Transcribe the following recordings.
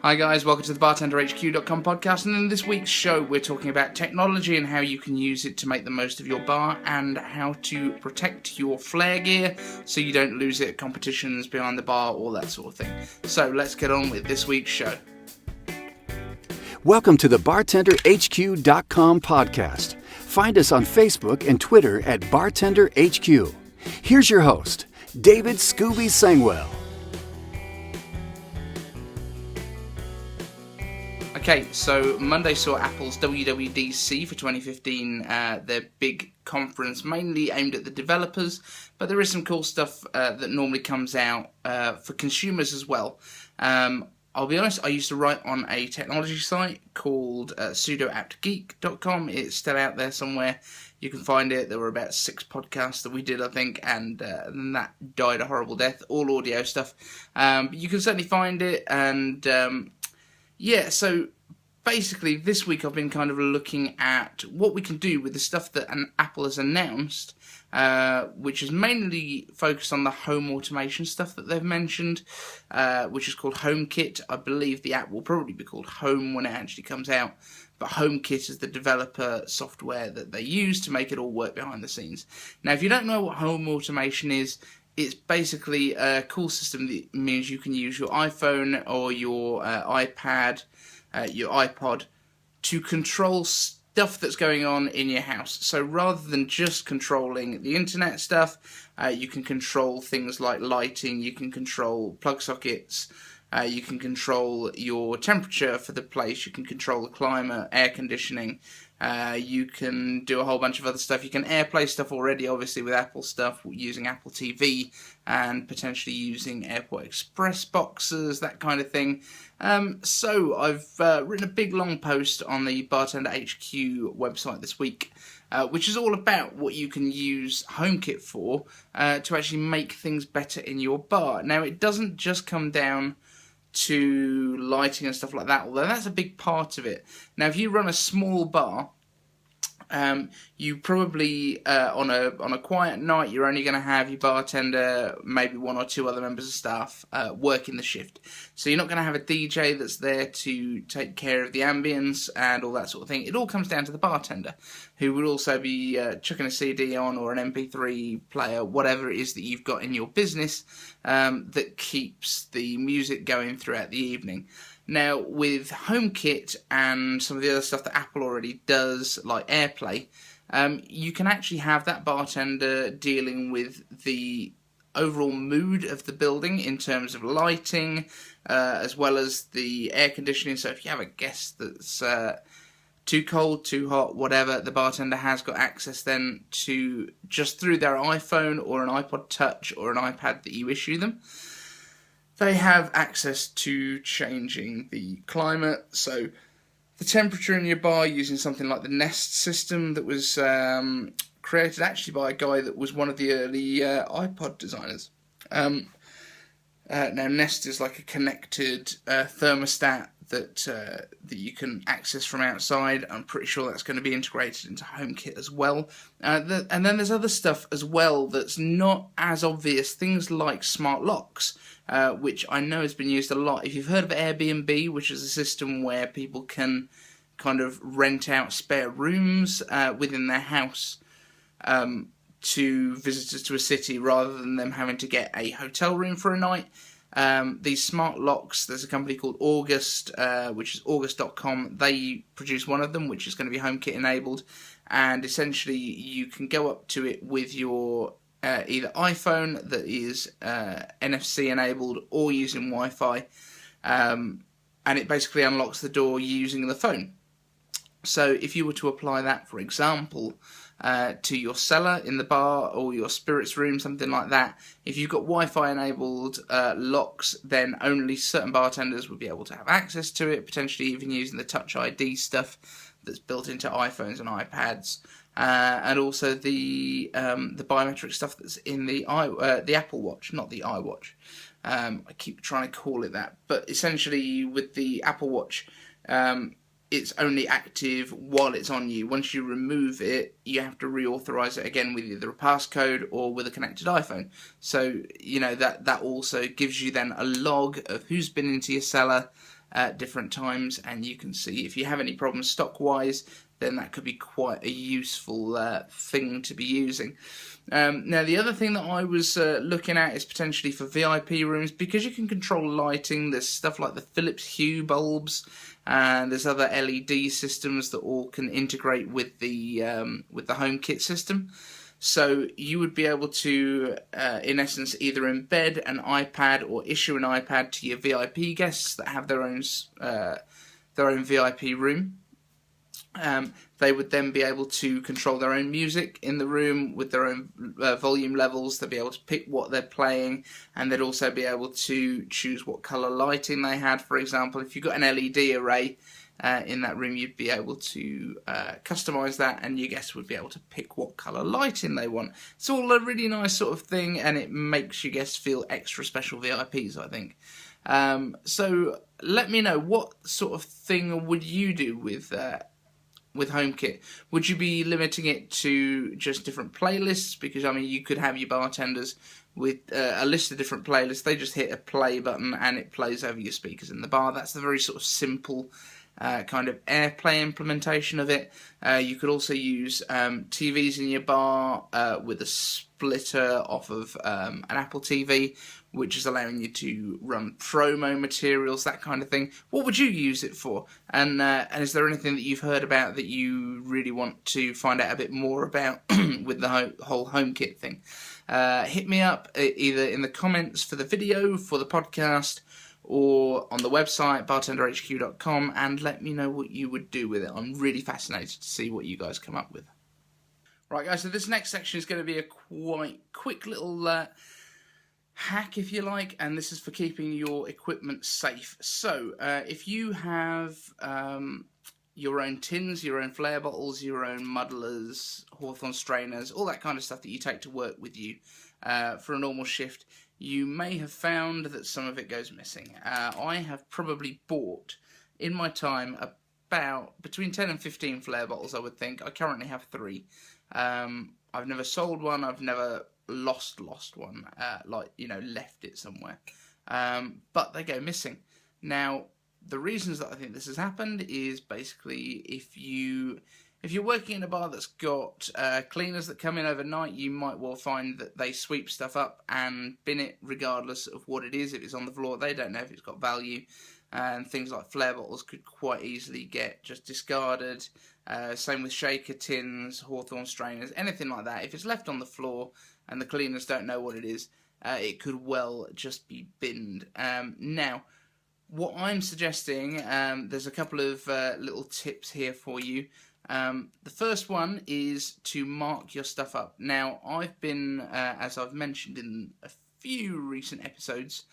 Hi guys, welcome to the BartenderHQ.com podcast, and in this week's show we're talking about technology and how you can use it to make the most of your bar and how to protect your Flair gear so you don't lose it at competitions behind the bar, all that sort of thing. So let's get on with this week's show. Welcome to the BartenderHQ.com podcast. Find us on Facebook and Twitter at BartenderHQ. Here's your host, David Eden-Sangwell. Okay, so Monday saw Apple's WWDC for 2015, their big conference, mainly aimed at the developers, but there is some cool stuff that normally comes out for consumers as well. I'll be honest, I used to write on a technology site called pseudoaptgeek.com. It's still out there somewhere. You can find it. There were about 6 podcasts that we did, I think, and then that died a horrible death, all audio stuff. But you can certainly find it, and yeah, so basically this week I've been kind of looking at what we can do with the stuff that Apple has announced, which is mainly focused on the home automation stuff that they've mentioned, which is called HomeKit. I believe the app will probably be called Home when it actually comes out, but HomeKit is the developer software that they use to make it all work behind the scenes. Now, if you don't know what home automation is, it's basically a cool system that means you can use your iPhone or your iPad, your iPod, to control stuff that's going on in your house. So rather than just controlling the internet stuff, you can control things like lighting, you can control plug sockets, you can control your temperature for the place, you can control the climate, air conditioning, you can do a whole bunch of other stuff. You can AirPlay stuff already, obviously, with Apple stuff, using Apple TV, and potentially using Airport Express boxes, that kind of thing. So I've written a big long post on the Bartender HQ website this week, which is all about what you can use HomeKit for to actually make things better in your bar. Now, it doesn't just come down to lighting and stuff like that, although that's a big part of it. Now, if you run a small bar, you probably on a quiet night, you're only going to have your bartender, maybe 1 or 2 other members of staff working the shift. So you're not going to have a DJ that's there to take care of the ambience and all that sort of thing. It all comes down to the bartender, who will also be chucking a CD on or an MP3 player, whatever it is that you've got in your business that keeps the music going throughout the evening. Now, with HomeKit and some of the other stuff that Apple already does, like AirPlay, you can actually have that bartender dealing with the overall mood of the building in terms of lighting, as well as the air conditioning. So if you have a guest that's too cold, too hot, whatever, the bartender has got access then to, just through their iPhone or an iPod Touch or an iPad that you issue them, they have access to changing the climate, so the temperature in your bar using something like the Nest system that was created actually by a guy that was one of the early iPod designers. Now, Nest is like a connected thermostat that you can access from outside. I'm pretty sure that's going to be integrated into HomeKit as well. And then there's other stuff as well that's not as obvious, things like smart locks, which I know has been used a lot. If you've heard of Airbnb, which is a system where people can kind of rent out spare rooms within their house to visitors to a city rather than them having to get a hotel room for a night. These smart locks, there's a company called August, which is August.com. They produce one of them, which is going to be HomeKit enabled, and essentially you can go up to it with your either iPhone that is NFC enabled or using Wi-Fi, and it basically unlocks the door using the phone. So if you were to apply that, for example, to your cellar in the bar or your spirits room, something like that, if you've got Wi-Fi enabled locks, then only certain bartenders would be able to have access to it, potentially even using the Touch ID stuff that's built into iPhones and iPads, and also the biometric stuff that's in the Apple Watch, not the iWatch. I keep trying to call it that, but essentially with the Apple Watch, it's only active while it's on you. Once you remove it, you have to reauthorize it again with either a passcode or with a connected iPhone. So, you know, that also gives you then a log of who's been into your cellar, at different times, and you can see if you have any problems stock-wise, then that could be quite a useful thing to be using. Now, the other thing that I was looking at is potentially for VIP rooms, because you can control lighting. There's stuff like the Philips Hue bulbs, and there's other LED systems that all can integrate with the HomeKit system. So you would be able to, in essence, either embed an iPad or issue an iPad to your VIP guests that have their own VIP room. They would then be able to control their own music in the room with their own volume levels. They'll be able to pick what they're playing, and they'd also be able to choose what colour lighting they had. For example, if you've got an LED array in that room, you'd be able to customise that, and your guests would be able to pick what colour lighting they want. It's all a really nice sort of thing, and it makes your guests feel extra special VIPs, I think. So let me know, what sort of thing would you do with HomeKit? Would you be limiting it to just different playlists? Because, I mean, you could have your bartenders with a list of different playlists. They just hit a play button and it plays over your speakers in the bar. That's the very sort of simple kind of AirPlay implementation of it. You could also use TVs in your bar with a splitter off of an Apple TV, which is allowing you to run promo materials, that kind of thing. What would you use it for? And is there anything that you've heard about that you really want to find out a bit more about with the whole HomeKit thing? Hit me up either in the comments for the video, for the podcast, or on the website, BartenderHQ.com, and let me know what you would do with it. I'm really fascinated to see what you guys come up with. Right, guys, so this next section is going to be a quite quick little hack, if you like, and this is for keeping your equipment safe. So, if you have your own tins, your own Flair bottles, your own muddlers, Hawthorne strainers, all that kind of stuff that you take to work with you for a normal shift, you may have found that some of it goes missing. I have probably bought, in my time, about between 10 and 15 Flair bottles, I would think. I currently have 3. I've never sold one, I've never lost one, left it somewhere. But they go missing. Now, the reasons that I think this has happened is basically if you're working in a bar that's got cleaners that come in overnight, you might well find that they sweep stuff up and bin it regardless of what it is. If it's on the floor, they don't know if it's got value. And things like Flair bottles could quite easily get just discarded. Same with shaker tins, Hawthorne strainers, anything like that. If it's left on the floor and the cleaners don't know what it is, it could well just be binned. Now, what I'm suggesting, there's a couple of little tips here for you. The first one is to mark your stuff up. Now, I've been, as I've mentioned in a few recent episodes,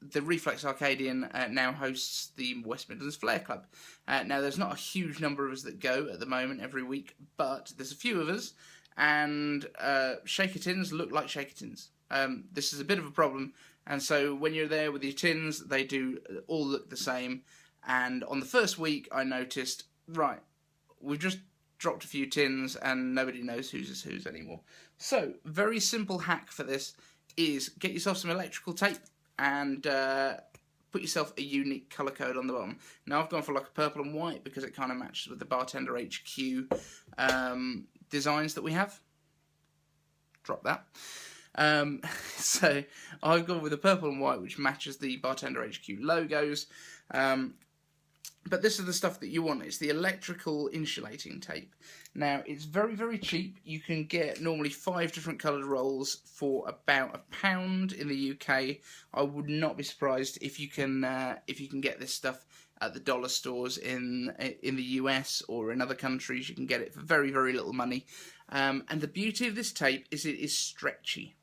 the Reflex Arcadian now hosts the West Midlands Flair Club. Now, there's not a huge number of us that go at the moment every week, but there's a few of us, and shaker tins look like shaker tins. This is a bit of a problem, and so when you're there with your tins, they do all look the same. And on the first week, I noticed, right, we've just dropped a few tins, and nobody knows whose is whose anymore. So, very simple hack for this is get yourself some electrical tape, and put yourself a unique colour code on the bottom. Now, I've gone for like a purple and white because it kind of matches with the BartenderHQ designs that we have. Drop that. So, I've gone with the purple and white, which matches the BartenderHQ logos. But this is the stuff that you want. It's the electrical insulating tape. Now, it's very, very cheap. You can get normally 5 different coloured rolls for about £1 in the UK. I would not be surprised if you can get this stuff at the dollar stores in the US or in other countries. You can get it for very, very little money. And the beauty of this tape is it is stretchy.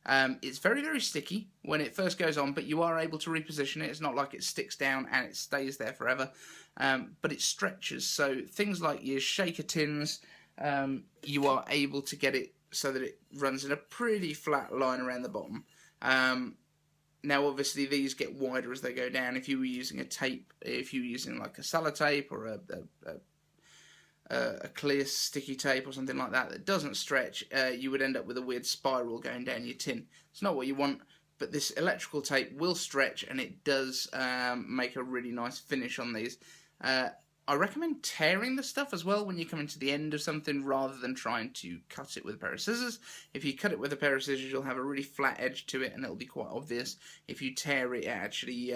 It's very, very sticky when it first goes on, but you are able to reposition it. It's not like it sticks down and it stays there forever, but it stretches. So things like your shaker tins, you are able to get it so that it runs in a pretty flat line around the bottom. Now, obviously, these get wider as they go down. If you were using a tape, if you were using like a sellotape or a clear sticky tape or something like that that doesn't stretch, you would end up with a weird spiral going down your tin. It's not what you want, but this electrical tape will stretch, and it does make a really nice finish on these. I recommend tearing the stuff as well when you come into the end of something, rather than trying to cut it with a pair of scissors. If you cut it with a pair of scissors, you'll have a really flat edge to it, and it'll be quite obvious. If you tear it, it actually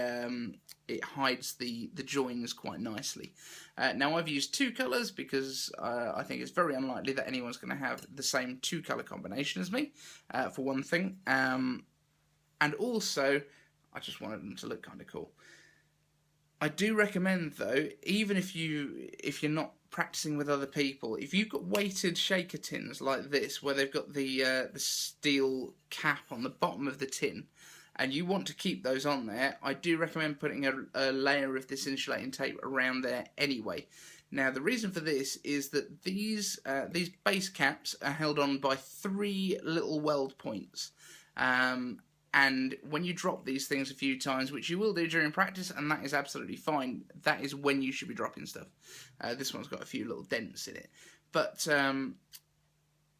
it hides the joins quite nicely. Now, I've used 2 colours because I think it's very unlikely that anyone's going to have the same 2-colour combination as me, for one thing. And also, I just wanted them to look kind of cool. I do recommend, though, even if you're not practicing with other people, if you've got weighted shaker tins like this, where they've got the steel cap on the bottom of the tin, and you want to keep those on there, I do recommend putting a layer of this insulating tape around there anyway. Now, the reason for this is that these base caps are held on by 3 little weld points. And when you drop these things a few times, which you will do during practice, and that is absolutely fine, that is when you should be dropping stuff. This one's got a few little dents in it. But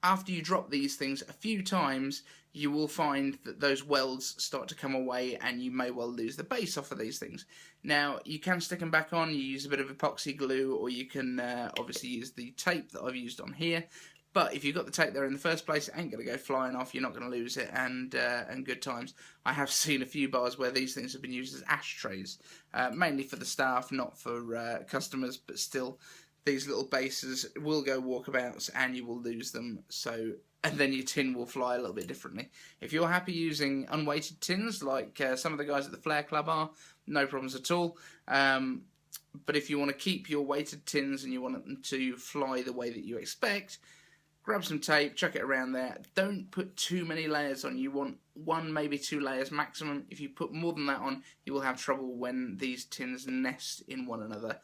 after you drop these things a few times, you will find that those welds start to come away, and you may well lose the base off of these things. Now, you can stick them back on, you use a bit of epoxy glue, or you can obviously use the tape that I've used on here. But if you've got the tape there in the first place, it ain't going to go flying off, you're not going to lose it, and good times. I have seen a few bars where these things have been used as ashtrays, mainly for the staff, not for customers, but still, these little bases will go walkabouts and you will lose them, and then your tin will fly a little bit differently. If you're happy using unweighted tins, like some of the guys at the Flair Club are, no problems at all. But if you want to keep your weighted tins and you want them to fly the way that you expect, grab some tape, chuck it around there. Don't put too many layers on. You want 1, maybe 2 layers maximum. If you put more than that on, you will have trouble when these tins nest in one another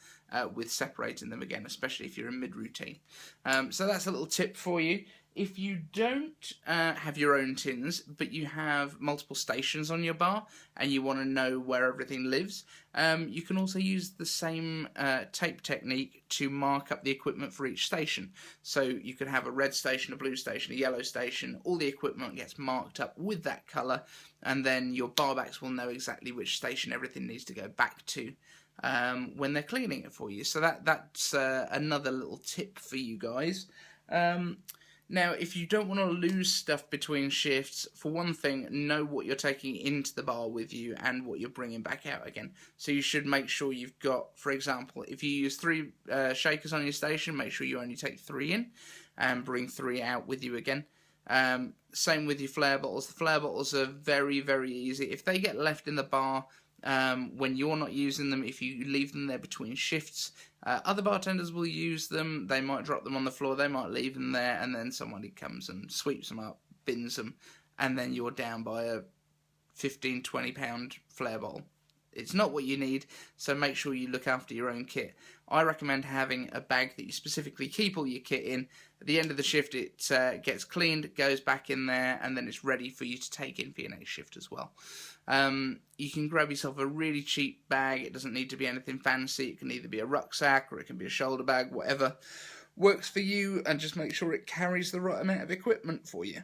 with separating them again, especially if you're in mid-routine. So that's a little tip for you. If you don't have your own tins, but you have multiple stations on your bar and you want to know where everything lives, you can also use the same tape technique to mark up the equipment for each station. So you could have a red station, a blue station, a yellow station. All the equipment gets marked up with that colour, and then your barbacks will know exactly which station everything needs to go back to when they're cleaning it for you. So that's another little tip for you guys. Now, if you don't want to lose stuff between shifts, for one thing, know what you're taking into the bar with you and what you're bringing back out again. So you should make sure you've got, for example, if you use 3 shakers on your station, make sure you only take 3 in and bring 3 out with you again. Same with your Flair bottles. The Flair bottles are very, very easy. If they get left in the bar when you're not using them, if you leave them there between shifts, other bartenders will use them. They might drop them on the floor, they might leave them there, and then somebody comes and sweeps them up, bins them, and then you're down by a 15-20 pound Flair bottle. It's not what you need, so make sure you look after your own kit. I recommend having a bag that you specifically keep all your kit in. At the end of the shift, it gets cleaned, goes back in there, and then it's ready for you to take in for your next shift as well. You can grab yourself a really cheap bag. It doesn't need to be anything fancy. It can either be a rucksack or it can be a shoulder bag, whatever works for you, and just make sure it carries the right amount of equipment for you.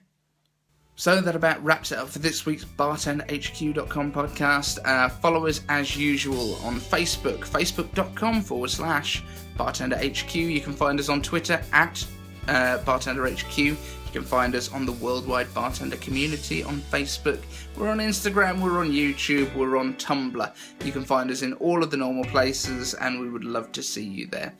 So that about wraps it up for this week's BartenderHQ.com podcast. Follow us as usual on Facebook, facebook.com/BartenderHQ. You can find us on Twitter at BartenderHQ. You can find us on the Worldwide Bartender Community on Facebook. We're on Instagram, we're on YouTube, we're on Tumblr. You can find us in all of the normal places, and we would love to see you there.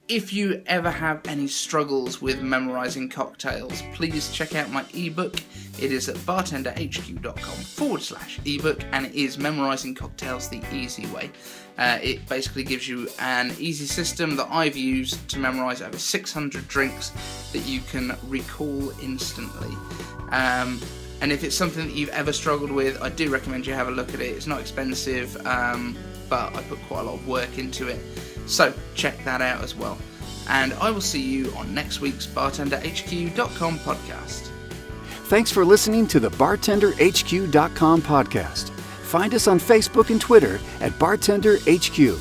If you ever have any struggles with memorizing cocktails, please check out my ebook. It is at bartenderhq.com/ebook, and it is Memorizing Cocktails the Easy Way. It basically gives you an easy system that I've used to memorize over 600 drinks that you can recall instantly. And if it's something that you've ever struggled with, I do recommend you have a look at it. It's not expensive, but I put quite a lot of work into it. So check that out as well. And I will see you on next week's BartenderHQ.com podcast. Thanks for listening to the BartenderHQ.com podcast. Find us on Facebook and Twitter at BartenderHQ.